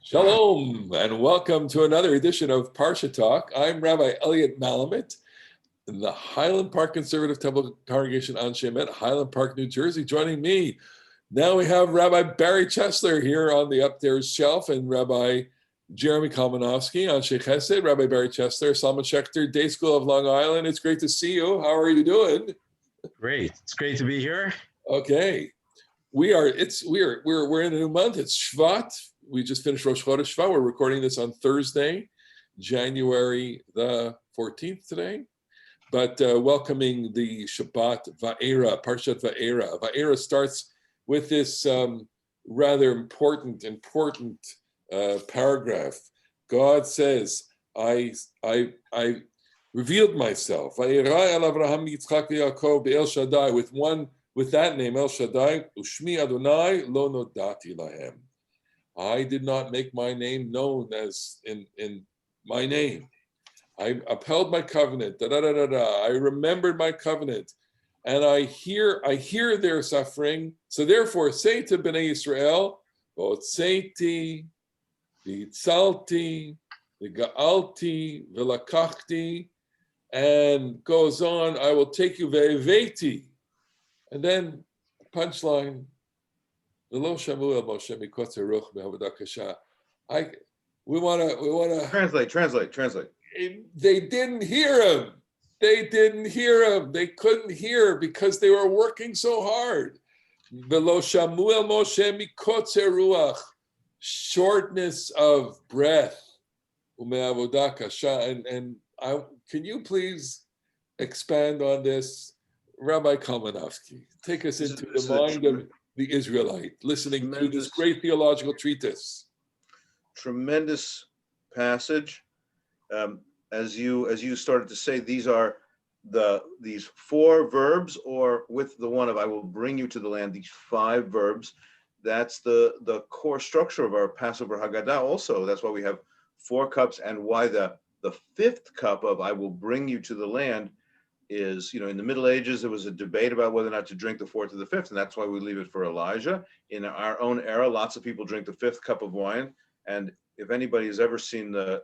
Shalom, and welcome to another edition of Parsha Talk. I'm Rabbi Elliot Malamut in the Highland Park Conservative Temple Congregation on Shemet, Highland Park, New Jersey. Joining me, now we have Rabbi Barry Chesler here on the upstairs shelf and Rabbi Jeremy Kalmanovsky on Sheikh Chesed. Rabbi Barry Chesler, Salman Schechter, Day School of Long Island. It's great to see you. How are you doing? Great. It's great to be here. Okay. We're in a new month. It's Shvat. We just finished Rosh Chodesh Shvat. We're recording this on Thursday, January the 14th today. But welcoming the Shabbat VAERA, Parshat VAERA. VAERA starts with this rather important paragraph. God says, I revealed myself. VAERA el Avraham Yitzchak Yaakov be'el Shaddai, with that name, El Shaddai, Ushmi Adonai lo nodati lahem. I did not make my name known as in my name. I upheld my covenant. I remembered my covenant, and I hear their suffering. So therefore, say to Bnei Yisrael, V'otzeiti, V'yitzalti, V'ga'alti, V'lakachti, and goes on. I will take you ve'eveti. And then punchline, we want to translate. They didn't hear him. They couldn't hear because they were working so hard. Shortness of breath. And can you please expand on this? Rabbi Kalmanovsky, take us into the mind of the Israelite, listening to this great theological treatise. Tremendous passage. As you started to say, these are these four verbs, or with the one of I will bring you to the land, these five verbs. That's the core structure of our Passover Haggadah also. That's why we have four cups, and why the fifth cup of I will bring you to the land is, in the Middle Ages, there was a debate about whether or not to drink the fourth or the fifth, and that's why we leave it for Elijah. In our own era, lots of people drink the fifth cup of wine, and if anybody has ever seen the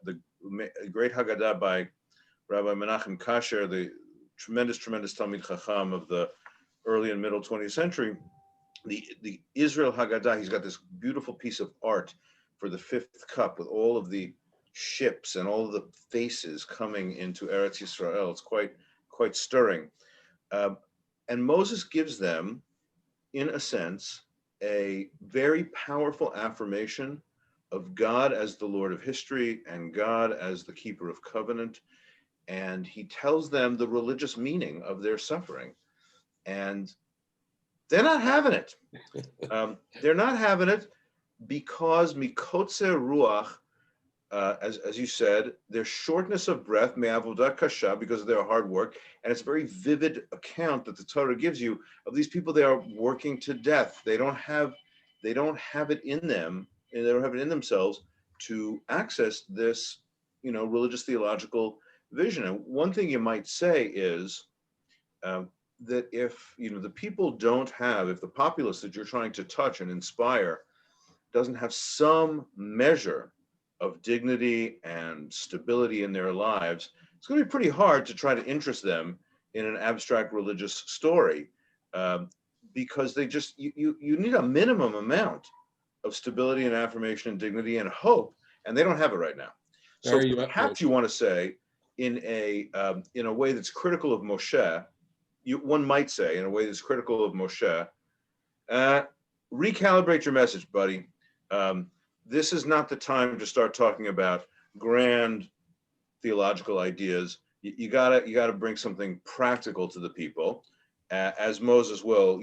great Haggadah by Rabbi Menachem Kasher, the tremendous Talmid Chacham of the early and middle 20th century, the Israel Haggadah, he's got this beautiful piece of art for the fifth cup with all of the ships and all of the faces coming into Eretz Yisrael. It's quite stirring. And Moses gives them, in a sense, a very powerful affirmation of God as the Lord of history and God as the keeper of covenant. And he tells them the religious meaning of their suffering. And they're not having it. They're not having it because mikotze ruach, as you said, their shortness of breath, me'avodah kasha, because of their hard work, and it's a very vivid account that the Torah gives you of these people. They are working to death. They don't have it in them, and they don't have it in themselves to access this, religious theological vision. And one thing you might say is that if the people don't have, if the populace that you're trying to touch and inspire doesn't have some measure of dignity and stability in their lives, it's going to be pretty hard to try to interest them in an abstract religious story, because they just, you need a minimum amount of stability and affirmation and dignity and hope, and they don't have it right now. So perhaps you want to say, in a way that's critical of Moshe, one might say, in a way that's critical of Moshe, recalibrate your message, buddy. This is not the time to start talking about grand theological ideas. You gotta bring something practical to the people, as Moses will,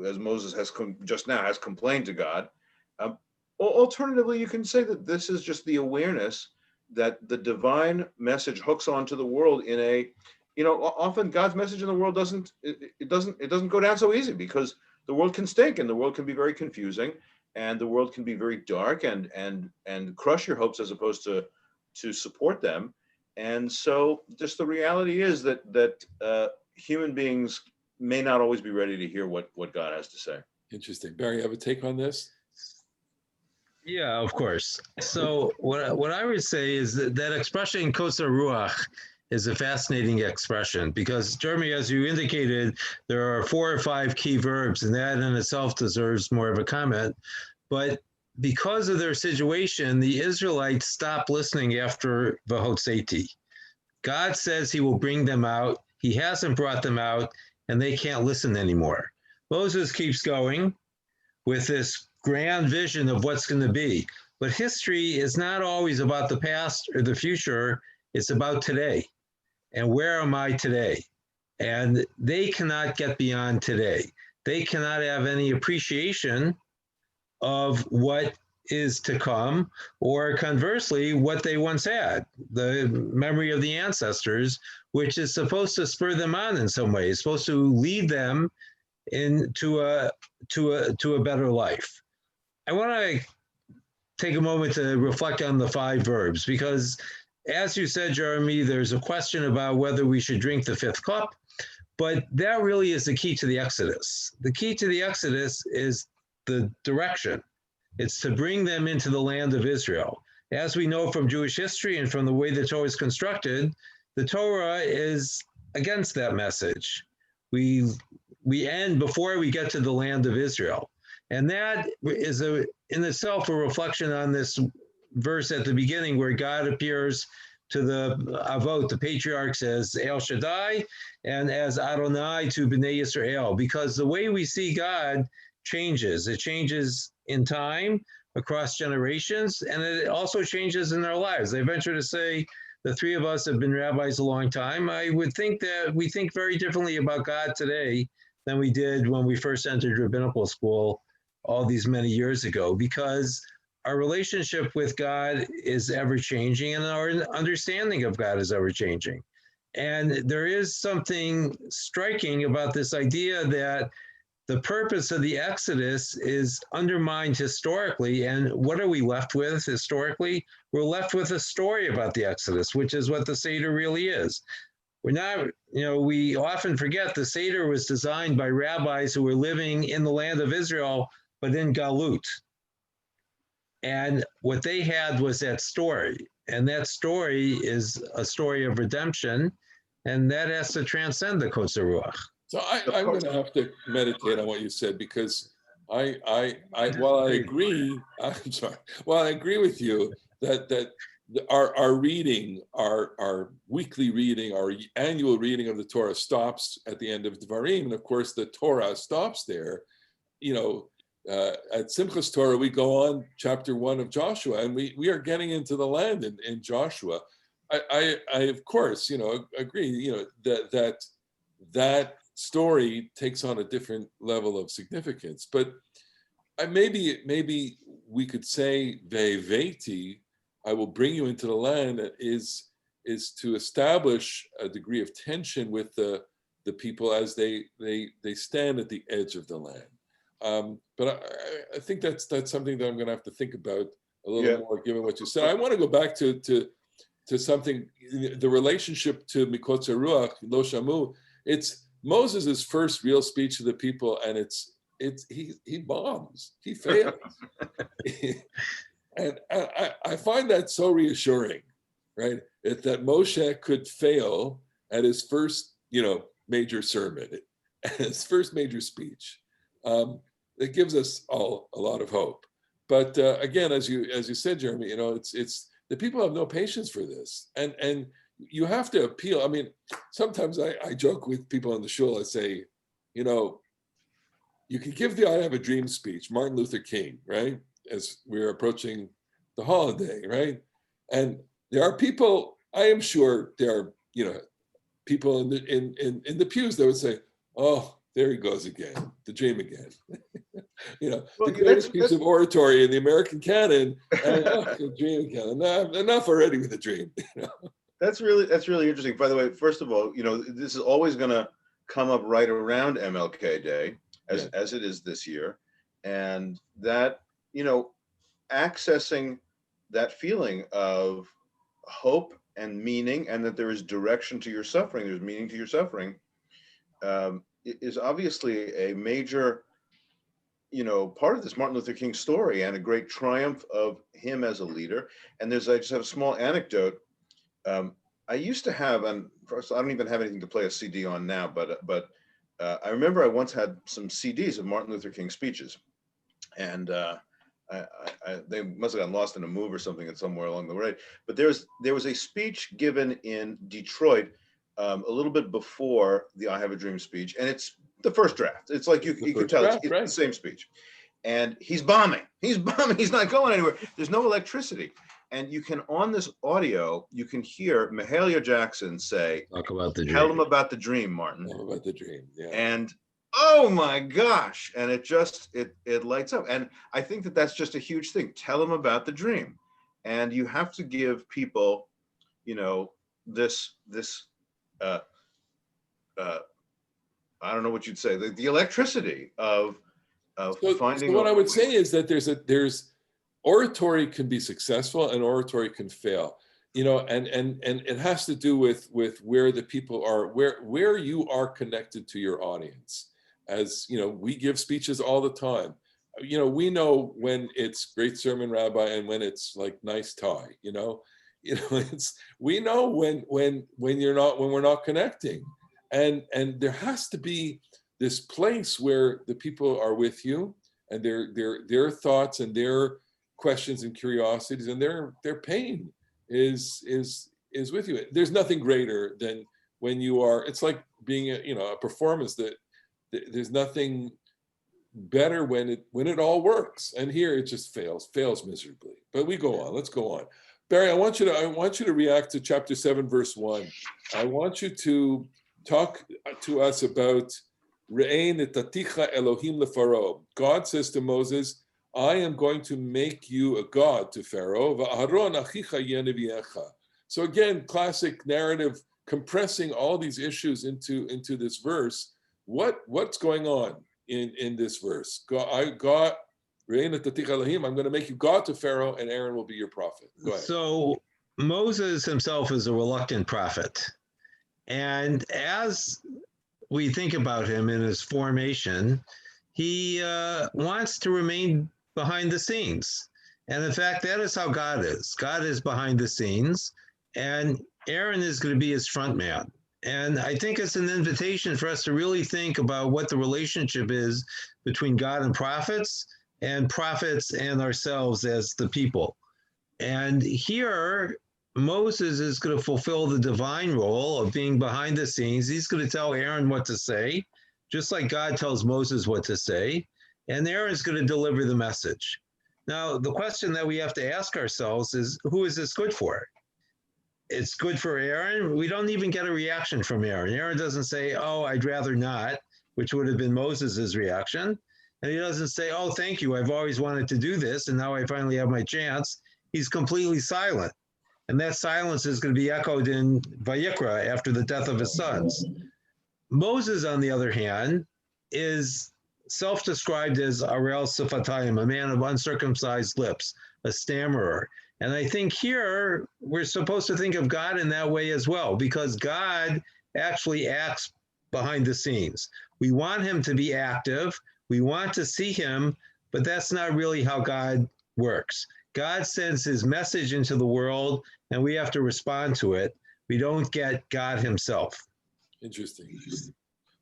as Moses has has complained to God. Alternatively, you can say that this is just the awareness that the divine message hooks onto the world in a, often God's message in the world doesn't go down so easy, because the world can stink and the world can be very confusing. And the world can be very dark and crush your hopes as opposed to support them. And so just the reality is that human beings may not always be ready to hear what God has to say. Interesting. Barry, you have a take on this? Yeah, of course. So what I would say is that expression kosar ruach is a fascinating expression because, Jeremy, as you indicated, there are 4 or 5 key verbs, and that in itself deserves more of a comment. But because of their situation, the Israelites stopped listening after Vahotseti. God says he will bring them out. He hasn't brought them out, and they can't listen anymore. Moses keeps going with this grand vision of what's going to be. But history is not always about the past or the future, it's about today. And where am I today? And they cannot get beyond today. They cannot have any appreciation of what is to come, or conversely, what they once had, the memory of the ancestors, which is supposed to spur them on in some way, it's supposed to lead them into a better life. I want to take a moment to reflect on the 5 verbs because, as you said, Jeremy, there's a question about whether we should drink the 5th cup, but that really is the key to the Exodus. The key to the Exodus is the direction. It's to bring them into the land of Israel. As we know from Jewish history and from the way the Torah is constructed, the Torah is against that message. We end before we get to the land of Israel. And that is in itself a reflection on this verse at the beginning where God appears to the Avot, the patriarchs, as El Shaddai and as Adonai to Bnei Yisrael, because the way we see God changes. It changes in time, across generations, and it also changes in our lives. I venture to say the 3 of us have been rabbis a long time. I would think that we think very differently about God today than we did when we first entered rabbinical school all these many years ago, because our relationship with God is ever changing and our understanding of God is ever changing. And there is something striking about this idea that the purpose of the Exodus is undermined historically. And what are we left with historically? We're left with a story about the Exodus, which is what the Seder really is. We're not, we often forget the Seder was designed by rabbis who were living in the land of Israel, but in Galut. And what they had was that story. And that story is a story of redemption. And that has to transcend the Kosher Ruach. So I'm going to have to meditate on what you said because while I agree, I'm sorry, while I agree with you that our reading, our weekly reading, our annual reading of the Torah stops at the end of Devarim, and of course the Torah stops there. At Simchas Torah we go on chapter 1 of Joshua, and we are getting into the land in Joshua. I of course agree that story takes on a different level of significance, but maybe we could say VAERA, I will bring you into the land, is to establish a degree of tension with the people as they stand at the edge of the land. But I think that's something that I'm going to have to think about a little more, given what you said. I want to go back to something, the relationship to Mikotzer Ruach, Lo Shamu. It's Moses' first real speech to the people, and he bombs, he fails. And I find that so reassuring, right? That Moshe could fail at his first, major sermon, his first major speech. It gives us all a lot of hope. But again, as you said, Jeremy, it's the people have no patience for this, and you have to appeal. I mean, sometimes I joke with people in the shul. I say, you can give the I have a dream speech, Martin Luther King, right? As we're approaching the holiday, right? And there are people, I am sure there are, people in the pews that would say, oh, there he goes again, the dream again. The greatest piece of oratory in the American canon, and the dream again. Enough already with the dream. That's really interesting. By the way, first of all, this is always going to come up right around MLK Day, as it is this year, and that accessing that feeling of hope and meaning, and that there is direction to your suffering, there's meaning to your suffering, is obviously a major part of this Martin Luther King story and a great triumph of him as a leader. And I just have a small anecdote. I used to have, and first, I don't even have anything to play a CD on now, but I remember I once had some CDs of Martin Luther King speeches, and they must have gotten lost in a move or something at somewhere along the way. But there was a speech given in Detroit a little bit before the "I Have a Dream" speech, and it's the first draft. It's like you could tell it's the same speech, and he's bombing. He's not going anywhere. There's no electricity. And you can, on this audio, you can hear Mahalia Jackson say, Talk about the dream. "Tell them about the dream, Martin." Tell 'em about the dream. Yeah. And oh my gosh. And it lights up. And I think that's just a huge thing. Tell them about the dream. And you have to give people, this I don't know what you'd say, the electricity of finding. So what I would say is that there's oratory can be successful and oratory can fail, and it has to do with where the people are, where you are connected to your audience. As we give speeches all the time. We know when it's great sermon, Rabbi, and when it's like nice tie. We know when we're not connecting, and there has to be this place where the people are with you and their thoughts and their questions and curiosities and their pain is with you. There's nothing greater than when you are. It's like being a performance that there's nothing better when it all works. And here it just fails miserably. But we go on. Let's go on. Barry, I want you to react to chapter 7, verse 1. I want you to talk to us about Re'ei netaticha Elohim leFaro. God says to Moses, I am going to make you a god to Pharaoh. Va'aron achicha yeh neviecha. So again, classic narrative, compressing all these issues into this verse. What's going on in this verse? I'm going to make you God to Pharaoh, and Aaron will be your prophet. Go ahead. So Moses himself is a reluctant prophet. And as we think about him in his formation, he wants to remain behind the scenes. And in fact, that is how God is. God is behind the scenes, and Aaron is going to be his front man. And I think it's an invitation for us to really think about what the relationship is between God and prophets and ourselves as the people. And here, Moses is going to fulfill the divine role of being behind the scenes. He's going to tell Aaron what to say, just like God tells Moses what to say. And Aaron's going to deliver the message. Now, the question that we have to ask ourselves is, who is this good for? It's good for Aaron. We don't even get a reaction from Aaron. Aaron doesn't say, oh, I'd rather not, which would have been Moses's reaction. And he doesn't say, oh, thank you. I've always wanted to do this, and now I finally have my chance. He's completely silent. And that silence is going to be echoed in VAERA after the death of his sons. Moses, on the other hand, is self-described as Arel Sifatayim, a man of uncircumcised lips, a stammerer. And I think here we're supposed to think of God in that way as well, because God actually acts behind the scenes. We want him to be active. We want to see him, but that's not really how God works. God sends his message into the world, and we have to respond to it. We don't get God himself. Interesting.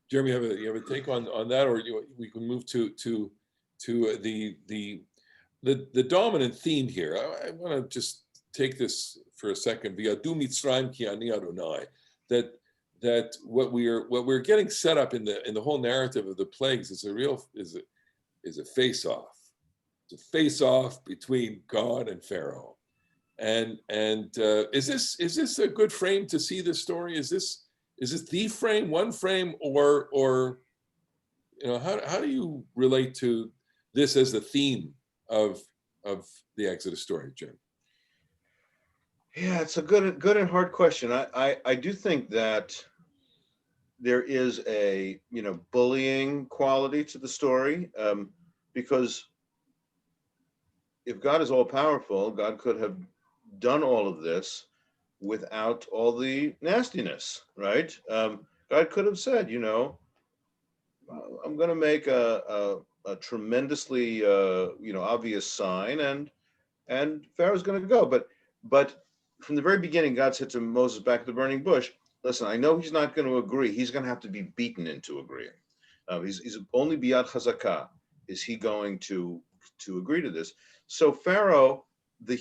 Jeremy, you have a take on that, or we can move to the dominant theme here. I want to just take this for a second. V'yadu Mitzrayim ki ani Adonai. That what we're getting set up in the whole narrative of the plagues is a face-off. It's a face-off between God and Pharaoh. And is this a good frame to see this story? Is this the frame, one frame, or how do you relate to this as the theme of the Exodus story, Jim? Yeah, it's a good and hard question. I do think that there is a bullying quality to the story, because if God is all powerful, God could have done all of this without all the nastiness, right? God could have said, I'm going to make a a tremendously obvious sign, and Pharaoh's going to go. But from the very beginning, God said to Moses back at the burning bush, "Listen, I know he's not going to agree. He's going to have to be beaten into agreeing. He's only biyad chazakah is he going to agree to this." So Pharaoh, the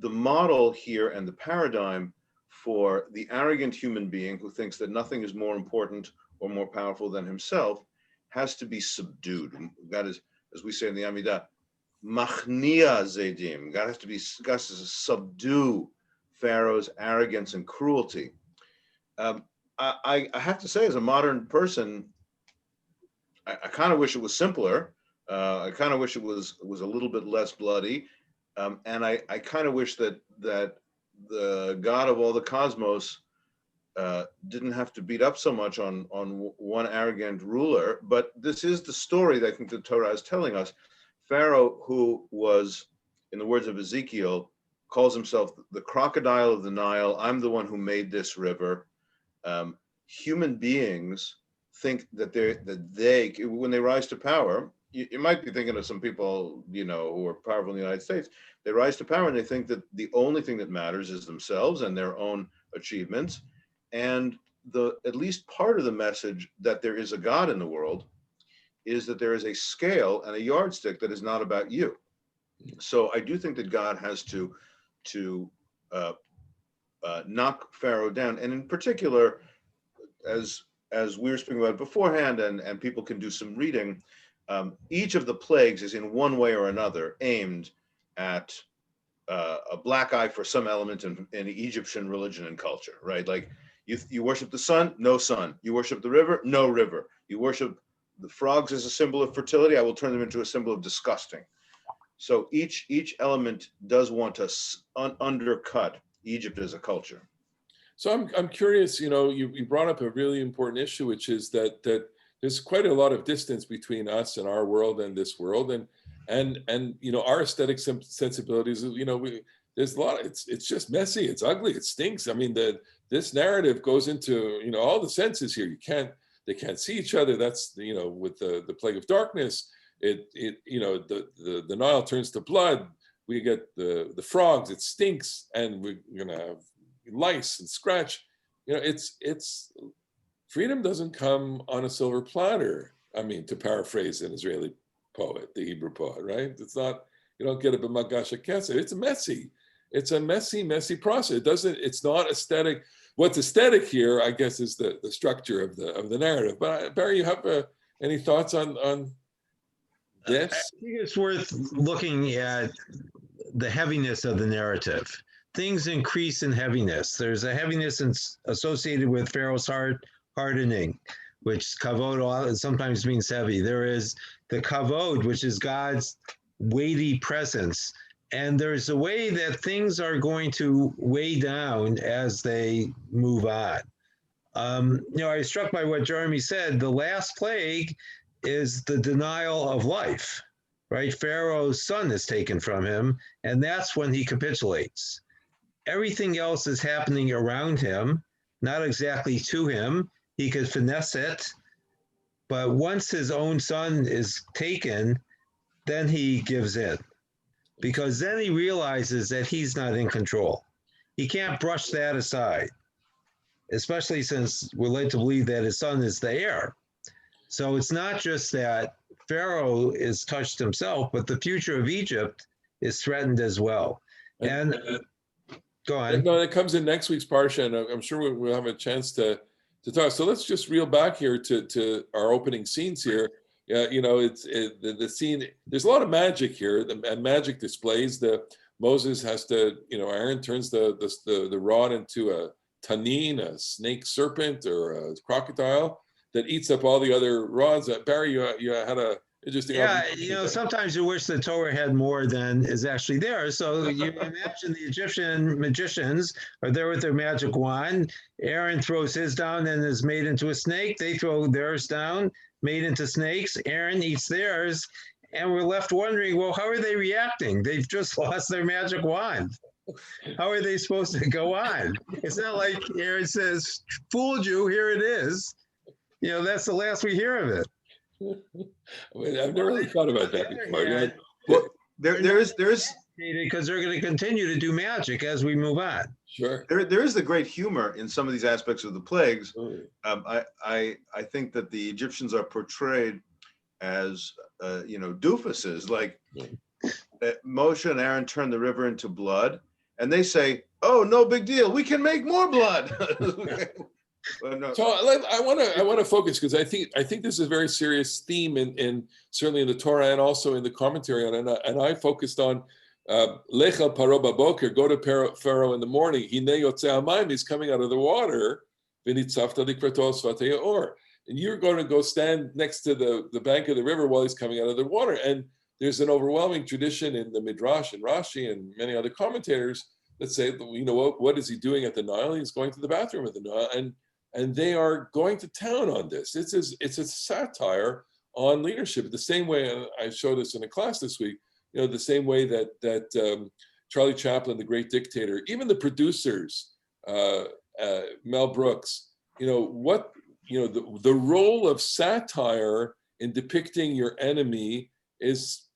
model here and the paradigm for the arrogant human being who thinks that nothing is more important or more powerful than himself, has to be subdued. God is, as we say in the Amidah, machnia zedim. God has to subdue Pharaoh's arrogance and cruelty. I have to say, as a modern person, I kind of wish it was simpler. I kind of wish it was a little bit less bloody, and I kind of wish that the God of all the cosmos didn't have to beat up so much on one arrogant ruler. But this is the story that I think the Torah is telling us. Pharaoh, who was, in the words of Ezekiel, calls himself the crocodile of the Nile. I'm the one who made this river. Human beings think that they when they rise to power, you might be thinking of some people, who are powerful in the United States. They rise to power and they think that the only thing that matters is themselves and their own achievements. And at least part of the message that there is a God in the world is that there is a scale and a yardstick that is not about you. So I do think that God has to knock Pharaoh down, and in particular, as we were speaking about beforehand, and people can do some reading, each of the plagues is in one way or another aimed at a black eye for some element in Egyptian religion and culture, right? Like you worship the sun, no sun. You worship the river, no river. You worship the frogs as a symbol of fertility, I will turn them into a symbol of disgusting. So each element does want to undercut Egypt as a culture. So I'm curious, you brought up a really important issue, which is that there's quite a lot of distance between us and our world and this world, and our aesthetic sensibilities. There's a lot. It's just messy. It's ugly. It stinks. I mean, this narrative goes into all the senses here. They can't see each other. That's with the plague of darkness. The Nile turns to blood. We get the frogs. It stinks, and we're gonna have lice and scratch. It's freedom doesn't come on a silver platter. I mean, to paraphrase an Israeli poet, the Hebrew poet, right? It's not, you don't get it b'magash hakesed. It's a messy process. It's not aesthetic. What's aesthetic here, I guess, is the structure of the narrative. But Barry, you have any thoughts on this? I think it's worth looking at the heaviness of the narrative. Things increase in heaviness. There's a heaviness associated with Pharaoh's heart hardening, which kavod sometimes means heavy. There is the kavod, which is God's weighty presence. And there's a way that things are going to weigh down as they move on. I was struck by what Jeremy said. The last plague is the denial of life, right? Pharaoh's son is taken from him, and that's when he capitulates. Everything else is happening around him, not exactly to him. He could finesse it, but once his own son is taken, then he gives in, because then he realizes that he's not in control. He can't brush that aside, especially since we're led to believe that his son is the heir. So it's not just that Pharaoh is touched himself, but the future of Egypt is threatened as well. And go on. No, it comes in next week's Parsha, and I'm sure we'll have a chance to talk. So let's just reel back here to our opening scenes here. The scene. There's a lot of magic here, and magic displays. Moses has to, Aaron turns the rod into a tanin, a snake serpent, or a crocodile that eats up all the other rods. Barry, you had a interesting. Yeah, sometimes you wish the Torah had more than is actually there. So you imagine the Egyptian magicians are there with their magic wand. Aaron throws his down and is made into a snake. They throw theirs down, made into snakes. Aaron eats theirs. And we're left wondering, well, how are they reacting? They've just lost their magic wand. How are they supposed to go on? It's not like Aaron says, fooled you, here it is. That's the last we hear of it. I mean, I've never really thought about that before. Yeah. Well, there is because they're going to continue to do magic as we move on. Sure. there is the great humor in some of these aspects of the plagues. Absolutely. I think that the Egyptians are portrayed as doofuses. Like Moshe and Aaron turn the river into blood, and they say, "Oh, no big deal. We can make more blood." Well, no. So I want to focus because I think this is a very serious theme in certainly in the Torah and also in the commentary on it. And I focused on Lecha Paro Baboker, go to Pharaoh in the morning. Hine Yotzei Hamayim, he's coming out of the water. V'nitzavta likrato svatei or. And you're going to go stand next to the bank of the river while he's coming out of the water. And there's an overwhelming tradition in the Midrash and Rashi and many other commentators that say, what is he doing at the Nile? He's going to the bathroom at the Nile. And they are going to town on this. It's a satire on leadership. The same way, and I showed this in a class this week, the same way that Charlie Chaplin, the great dictator, even the producers, Mel Brooks, the role of satire in depicting your enemy is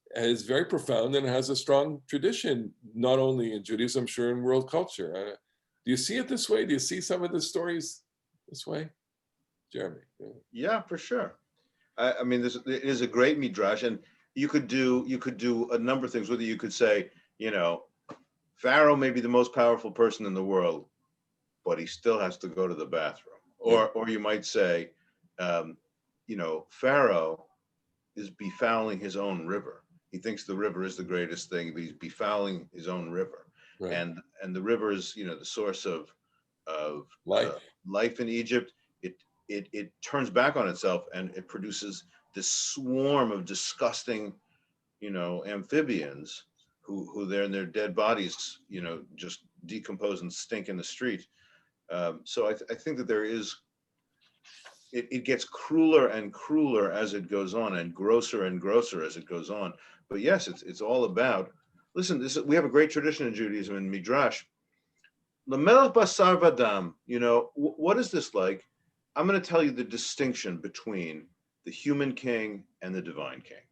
very profound and has a strong tradition, not only in Judaism, I'm sure in world culture. Do you see it this way? Do you see some of the stories this way, Jeremy? Yeah, for sure. I mean, it is a great midrash, and you could do a number of things with it. You could say, Pharaoh may be the most powerful person in the world, but he still has to go to the bathroom. Or you might say, Pharaoh is befouling his own river. He thinks the river is the greatest thing, but he's befouling his own river. Right. And the river is, the source of life in Egypt. It turns back on itself and it produces this swarm of disgusting, amphibians who they're in their dead bodies, just decompose and stink in the street. So I think that there is, it gets crueler and crueler as it goes on and grosser as it goes on. But yes, it's all about, listen, we have a great tradition in Judaism in Midrash. Lamelech basar vadam, what is this like? I'm going to tell you the distinction between the human king and the divine king,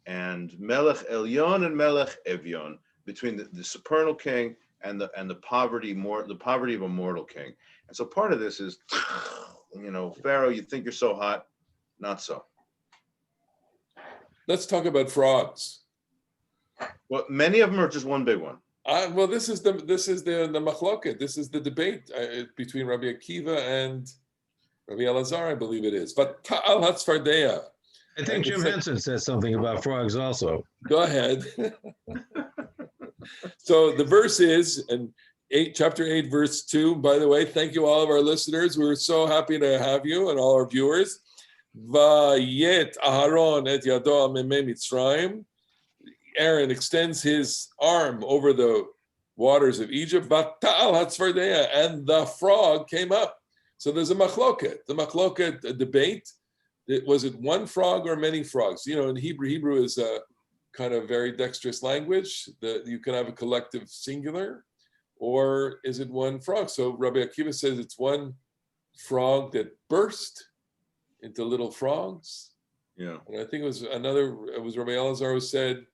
and Melech Elyon and Melech Evyon, between the supernal king and the poverty of a mortal king. And so part of this is, Pharaoh, you think you're so hot, not so. Let's talk about frogs. Well, many of them are just one big one. Well, this is the machloket. This is the debate between Rabbi Akiva and Rabbi Elazar, I believe it is. But Ta'al Hatzfardeya. I think Jim Henson says something about frogs also. Go ahead. So the verse is, and chapter 8, verse 2, by the way, thank you all of our listeners. We're so happy to have you and all our viewers. Vayet Aharon et yado al memei Mitzrayim. Aaron extends his arm over the waters of Egypt, Ta'al Hatzfardeya, and the frog came up. So there's a machloket. The machloket, a debate. Was it one frog or many frogs? In Hebrew is a kind of very dexterous language that you can have a collective singular, or is it one frog? So Rabbi Akiva says it's one frog that burst into little frogs. Yeah. And I think it was Rabbi Elazar who said,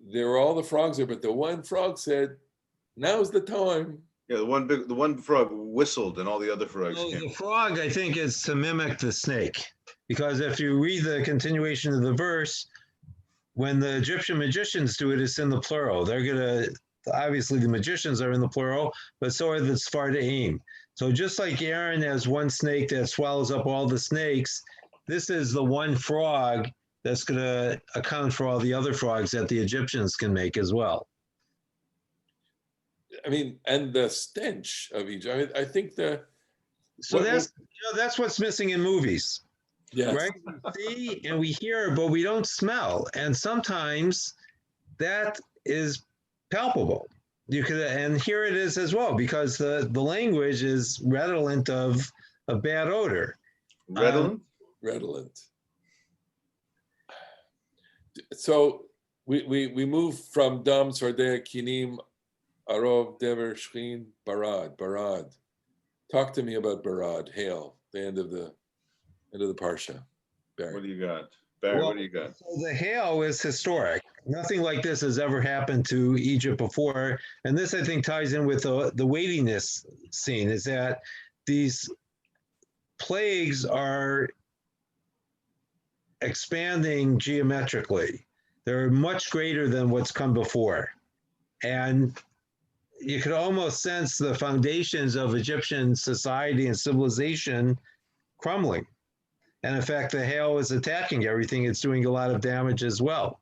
there were all the frogs there, but the one frog said, now's the time. Yeah, the one frog whistled and all the other frogs came. The frog, I think, is to mimic the snake. Because if you read the continuation of the verse, when the Egyptian magicians do it, it's in the plural. They're going to, obviously the magicians are in the plural, but so are the Sfardaim. So just like Aaron has one snake that swallows up all the snakes, this is the one frog that's going to account for all the other frogs that the Egyptians can make as well. I mean, and the stench of Egypt. I think that's what's missing in movies. Yes. Right? We see and we hear, but we don't smell. And sometimes that is palpable. And here it is as well, because the language is redolent of a bad odor. Redolent. So we move from Dam Sardea Kinim Arov Dever Shchin Barad. Talk to me about Barad, hail, the end of the Parsha. Barry. What do you got? Barry, Well, what do you got? so the hail is historic. Nothing like this has ever happened to Egypt before. And this, I think, ties in with the weightiness scene, is that these plagues are expanding geometrically. They're much greater than what's come before. And you could almost sense the foundations of Egyptian society and civilization crumbling. And in fact, the hail is attacking everything. It's doing a lot of damage as well.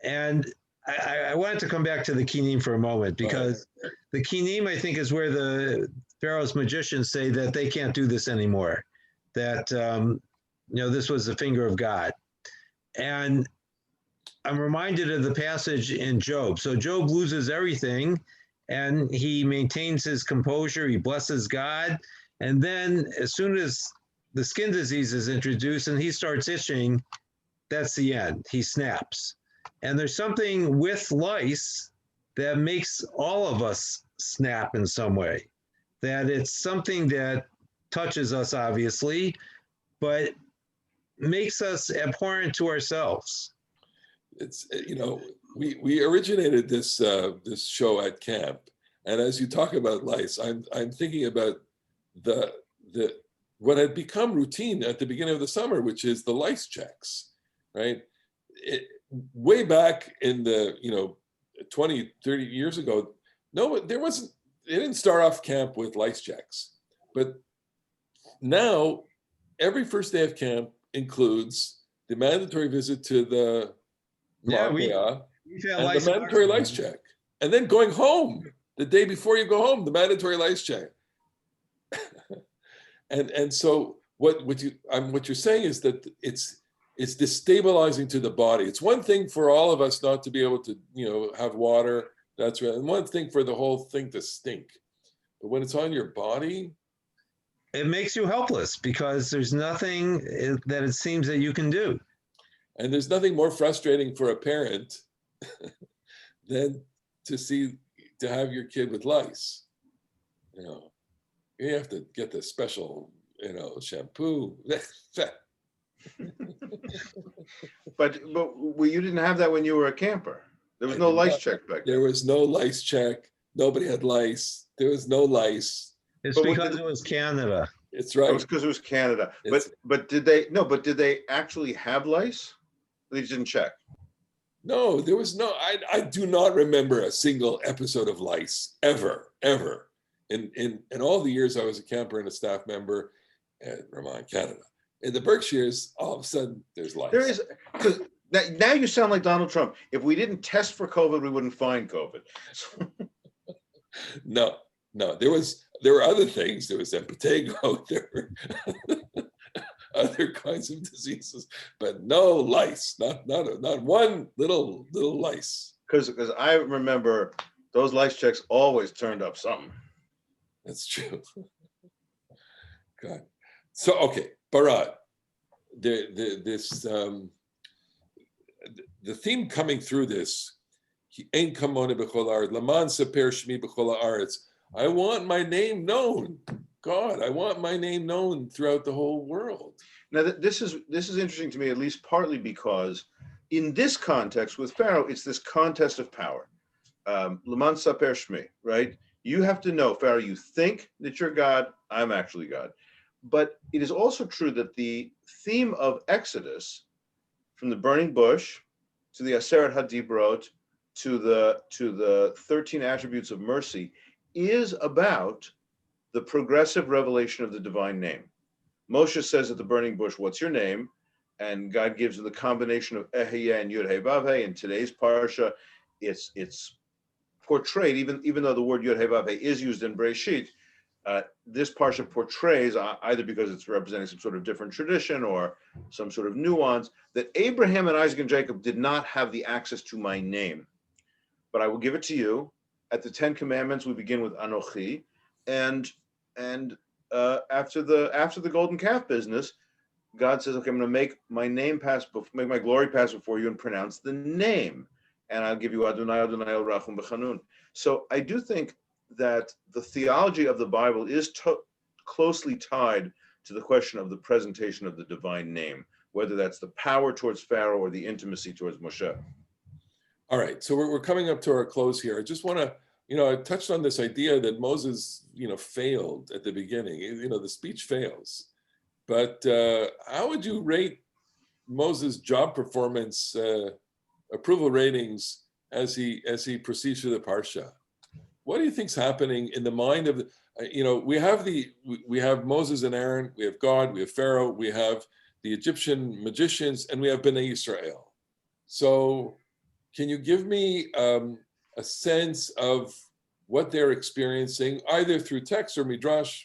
And I wanted to come back to the Kinim for a moment, because the Kinim, I think, is where the Pharaoh's magicians say that they can't do this anymore, that this was the finger of God. And I'm reminded of the passage in Job. So Job loses everything, and he maintains his composure. He blesses God. And then as soon as the skin disease is introduced and he starts itching, that's the end. He snaps. And there's something with lice that makes all of us snap in some way, that it's something that touches us, obviously, but makes us abhorrent to ourselves. It's, we originated this this show at camp, and as you talk about lice, I'm thinking about the what had become routine at the beginning of the summer, which is the lice checks, right? Way back in the 20, 30 years ago, no, they didn't start off camp with lice checks, but now every first day of camp includes the mandatory visit to the we've had and lice the mandatory lice check, and then going home the day before you go home, the mandatory lice check. and so what you're saying is that it's destabilizing to the body. It's one thing for all of us not to be able to have water. That's right, and one thing for the whole thing to stink. But when it's on your body, it makes you helpless, because there's nothing that it seems that you can do. And there's nothing more frustrating for a parent than to have your kid with lice. You have to get the special, shampoo. But you didn't have that when you were a camper. There was no lice check back then. There was no lice check. Nobody had lice. There was no lice. It's because it was Canada. It's right. It was because it was Canada. But did they actually have lice? They didn't check. No, there was no. I do not remember a single episode of lice ever. In all the years I was a camper and a staff member at Vermont, Canada. In the Berkshires, all of a sudden there's lice. There is, because now you sound like Donald Trump. If we didn't test for COVID, we wouldn't find COVID. No. There were other things. There was impetigo. There were other kinds of diseases, but no lice. Not one little lice. Because I remember those lice checks always turned up something. That's true. God. So okay, Barad. The theme coming through this. Ein kamona b'chol haaretz, laman seper shmi b'chol haaretz. I want my name known. God, I want my name known throughout the whole world. Now, this is interesting to me, at least partly because in this context with Pharaoh, it's this contest of power. Laman saper shmi, right? You have to know, Pharaoh, you think that you're God, I'm actually God. But it is also true that the theme of Exodus, from the burning bush to the Aseret HaDibrot to the 13 attributes of mercy, is about the progressive revelation of the divine name. Moshe says at the burning bush, "What's your name?" And God gives the combination of Ehyeh and Yud Hey Vav Hey. In today's Parsha, it's portrayed, even though the word Yud Hey Vav Hey is used in Breshit, this Parsha portrays, either because it's representing some sort of different tradition or some sort of nuance, that Abraham and Isaac and Jacob did not have the access to my name. But I will give it to you. At the 10 Commandments, we begin with Anochi, and after the golden calf business, God says, "Okay, I'm going to make my glory pass before you and pronounce the name, and I'll give you Adonai Adonai El Rachum B'Chanun." So I do think that the theology of the Bible is closely tied to the question of the presentation of the divine name. whether that's the power towards Pharaoh or the intimacy towards Moshe. All right, so we're coming up to our close here. I just want to, I touched on this idea that Moses, failed at the beginning. The speech fails. But how would you rate Moses' job performance, approval ratings as he proceeds through the Parsha? What do you think's happening in the mind of we have Moses and Aaron, we have God, we have Pharaoh, we have the Egyptian magicians, and we have Bnei Israel. So can you give me a sense of what they're experiencing, either through text or midrash?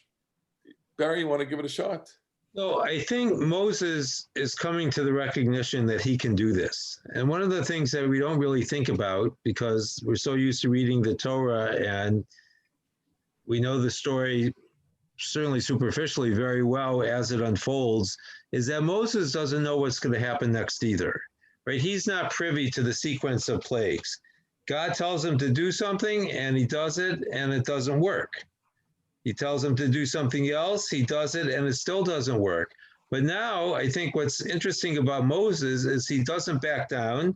Barry, you want to give it a shot? So I think Moses is coming to the recognition that he can do this. And one of the things that we don't really think about, because we're so used to reading the Torah and we know the story certainly superficially very well as it unfolds, is that Moses doesn't know what's going to happen next either, right? He's not privy to the sequence of plagues. God tells him to do something and he does it and it doesn't work. He tells him to do something else, he does it, and it still doesn't work. But now I think what's interesting about Moses is he doesn't back down.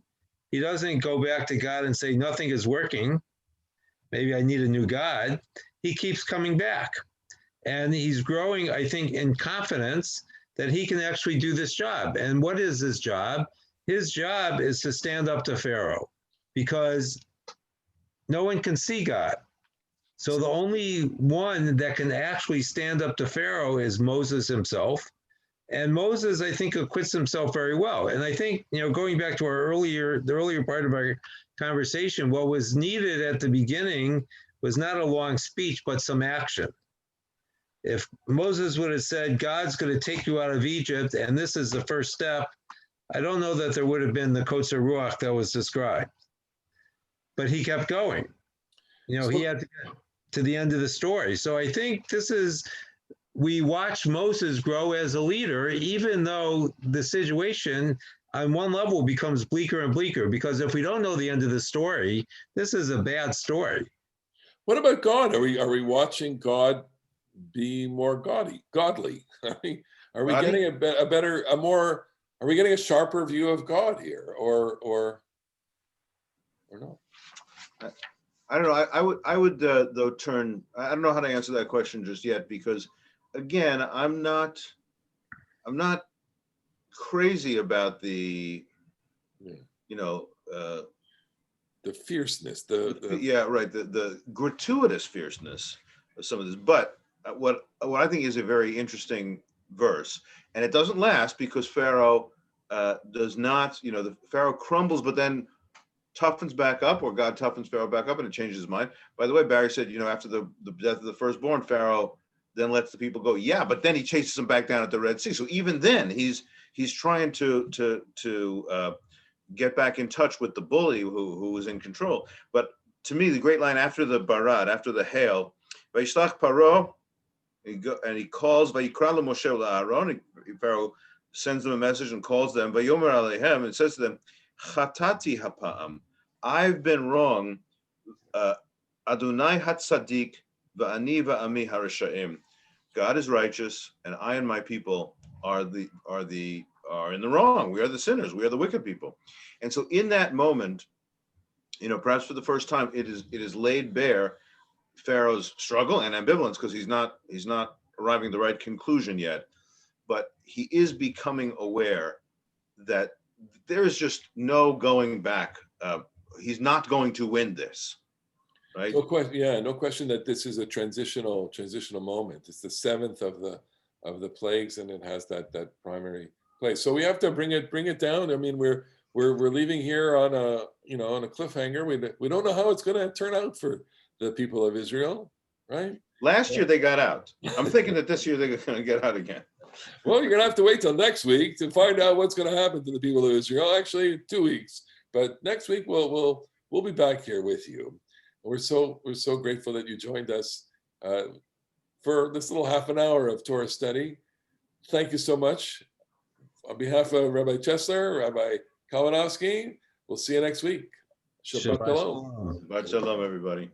He doesn't go back to God and say, nothing is working. Maybe I need a new God. He keeps coming back. And he's growing, I think, in confidence that he can actually do this job. And what is his job? His job is to stand up to Pharaoh because no one can see God. So the only one that can actually stand up to Pharaoh is Moses himself. And Moses, I think, acquits himself very well. And I think, going back to the earlier part of our conversation, what was needed at the beginning was not a long speech, but some action. If Moses would have said, God's going to take you out of Egypt, and this is the first step, I don't know that there would have been the Kotzer Ruach that was described. But he kept going. He had to get to the end of the story. So I think we watch Moses grow as a leader, even though the situation on one level becomes bleaker and bleaker, because if we don't know the end of the story, this is a bad story. What about God? Are we watching God be more godly? Are we getting are we getting a sharper view of God here, or no? I don't know. I would though turn. I don't know how to answer that question just yet, because again, I'm not crazy about the fierceness, the gratuitous fierceness of some of this. But what I think is a very interesting verse, and it doesn't last because Pharaoh does not. The Pharaoh crumbles, but then toughens back up, or God toughens Pharaoh back up, and it changes his mind. By the way, Barry said, after the death of the firstborn, Pharaoh then lets the people go. Yeah, but then he chases them back down at the Red Sea. So even then, he's trying to get back in touch with the bully who was in control. But to me, the great line after the Barad, after the hail, Vayishlach Paro, and he calls Vayikra Moshe Aaron. Pharaoh sends them a message and calls them Vayomer Aleichem, and says to them, Chatati hapa'am, I've been wrong. Adonai hatzadik va'ani va'ami harasha'im. God is righteous, and I and my people are in the wrong. We are the sinners. We are the wicked people. And so, in that moment, perhaps for the first time, it is laid bare Pharaoh's struggle and ambivalence, because he's not arriving at the right conclusion yet, but he is becoming aware that there is just no going back. He's not going to win this, right? No question. No question that this is a transitional moment. It's the seventh of the plagues, and it has that primary place. So we have to bring it down. I mean, we're leaving here on a cliffhanger. We don't know how it's going to turn out for the people of Israel, right? Last year they got out. I'm thinking that this year they're going to get out again. Well, you're going to have to wait till next week to find out what's going to happen to the people of Israel. Actually, 2 weeks, but next week we'll be back here with you. We're so grateful that you joined us for this little half an hour of Torah study. Thank you so much. On behalf of Rabbi Chesler, Rabbi Kalinowski, we'll see you next week. Shabbat shalom. Shabbat shalom, everybody.